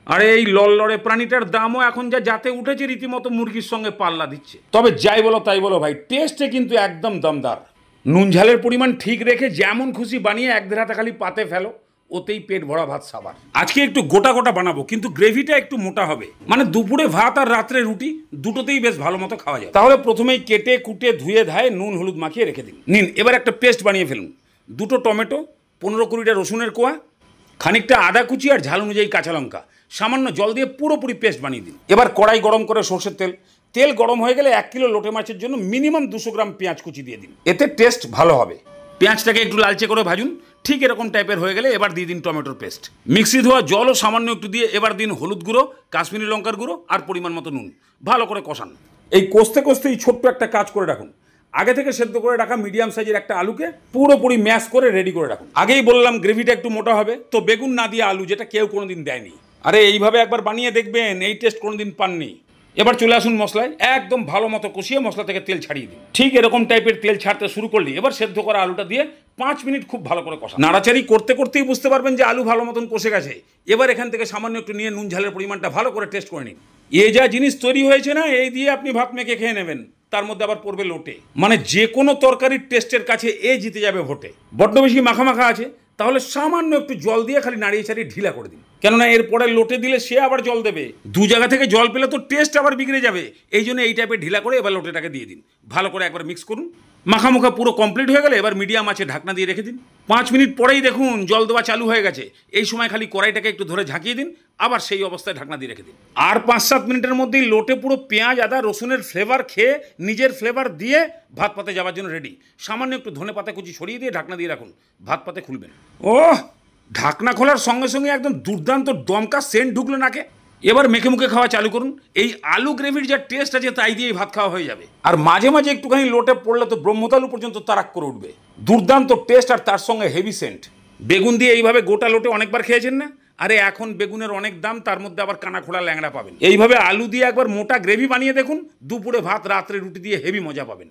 আরে এই লড়লড়ে প্রাণীটার দামও এখন যা যাতে উঠেছে রীতিমতো মুরগির সঙ্গে পাল্লা দিচ্ছে। তবে যাই বলো তাই বলো ভাই, টেস্টে কিন্তু একদম দমদার। নুন ঝালের পরিমাণ ঠিক রেখে যেমন খুশি বানিয়ে এক দেড় হাতা খালি পাতে ফেলো, ওতেই পেট ভরা ভাত সাবার। আজকে একটু গোটা গোটা বানাবো, কিন্তু গ্রেভিটা একটু মোটা হবে, মানে দুপুরে ভাত আর রাত্রে রুটি দুটোতেই বেশ ভালো মতো খাওয়া যায়। তাহলে প্রথমেই কেটে কুটে ধুয়ে ধায়ে নুন হলুদ মাখিয়ে রেখে দিন। নিন এবার একটা পেস্ট বানিয়ে ফেলুন। দুটো টমেটো, 15-20টা রসুনের কোয়া, খানিকটা আদা কুচি আর ঝাল অনুযায়ী কাঁচা লঙ্কা, সামান্য জল দিয়ে পুরোপুরি পেস্ট বানিয়ে দিন। এবার কড়াই গরম করে সর্ষের তেল গরম হয়ে গেলে 1 কিলো লোটে মাছের জন্য মিনিমাম 200 গ্রাম পেঁয়াজ কুচি দিয়ে দিন, এতে টেস্ট ভালো হবে। পেঁয়াজটাকে একটু লালচে করে ভাজুন। ঠিক এরকম টাইপের হয়ে গেলে এবার দিয়ে দিন টমেটোর পেস্ট, মিক্সি ধোয়া জলও সামান্য একটু দিয়ে এবার দিন হলুদ গুঁড়ো, কাশ্মীরি লঙ্কার গুঁড়ো আর পরিমাণ মতো নুন। ভালো করে কষান। এই কষতে কষতেই ছোট্ট একটা কাজ করে রাখুন। আগে থেকে সেদ্ধ করে রাখা মিডিয়াম সাইজের একটা আলুকে পুরোপুরি ম্যাশ করে রেডি করে রাখুন। আগেই বললাম গ্রেভিটা একটু মোটা হবে, তো বেগুন না দিয়ে আলু, যেটা কেউ কোনোদিন দেয়নি। আরে এইভাবে একবার বানিয়ে দেখবেন, এই টেস্ট কোনোদিন পাননি। এবার চলে আসুন মশলায়। একদম ভালো মতো কষিয়ে মশলা থেকে তেল ছাড়িয়ে দিন। ঠিক এরকম টাইপের তেল ছাড়তে শুরু করলে এবার সেদ্ধ করা আলুটা দিয়ে 5 মিনিট খুব ভালো করে কষা। নাড়াচাড়ি করতে করতেই বুঝতে পারবেন যে আলু ভালো মতন কষে গেছে। এবার এখান থেকে সামান্য একটু নিয়ে নুন ঝালের পরিমাণটা ভালো করে টেস্ট করে নিন। এ যা জিনিস তৈরি হয়েছে না, এই দিয়ে আপনি ভাত মেখে খেয়ে নেবেন। তার মধ্যে আবার পড়বে লোটে, মানে যে কোনো তরকারির টেস্টের কাছে এ জিতে যাবে ভোটে। বড্ড বেশি মাখা মাখা আছে, তাহলে সামান্য একটু জল দিয়ে খালি নাড়িয়ে ছাড়িয়ে ঢিলা করে দিন। কেননা এরপরে লোটে দিলে সে আবার জল দেবে, দু জায়গা থেকে জল পেলে তো টেস্ট আবার বিগড়ে যাবে। এই জন্য এই টাইপের ঢিলা করে এবার লোটেটাকে দিয়ে দিন। ভালো করে একবার মিক্স করুন। মাখামুখা পুরো কমপ্লিট হয়ে গেলে এবার মিডিয়াম আছে ঢাকনা দিয়ে রেখে দিন। 5 মিনিট পরেই দেখুন জল দেওয়া চালু হয়ে গেছে। এই সময় খালি কড়াইটাকে একটু ধরে ঝাঁকিয়ে দিন, আবার সেই অবস্থায় ঢাকনা দিয়ে রেখে দিন। আর 5-7 মিনিটের মধ্যেই লোটে পুরো পেঁয়াজ আদা রসুনের ফ্লেভার খেয়ে নিজের ফ্লেভার দিয়ে ভাত পাতে যাওয়ার জন্য রেডি। সামান্য একটু ধনে পাতা কুচি ছড়িয়ে দিয়ে ঢাকনা দিয়ে রাখুন। ভাত পাতে খুলবেন। ওহ, ঢাকনা খোলার সঙ্গে সঙ্গে একদম দুর্দান্ত দমকা সেন্ট ঢুকলো নাকে। এবার মেখে মুখে খাওয়া চালু করুন। এই আলু গ্রেভির যা টেস্ট আছে তাই দিয়েই ভাত খাওয়া হয়ে যাবে। আর মাঝে মাঝে একটুখানি লোটে পড়লে তো ব্রহ্মতালু পর্যন্ত তারাক করে উঠবে। দুর্দান্ত টেস্ট আর তার সঙ্গে হেভি সেন্ট। বেগুন দিয়ে এইভাবে গোটা লোটে অনেকবার খেয়েছেন না? আরে এখন বেগুনের অনেক দাম, তার মধ্যে আবার কানা খোলা ল্যাংড়া পাবেন। এইভাবে আলু দিয়ে একবার মোটা গ্রেভি বানিয়ে দেখুন, দুপুরে ভাত রাত্রে রুটি দিয়ে হেভি মজা পাবেন।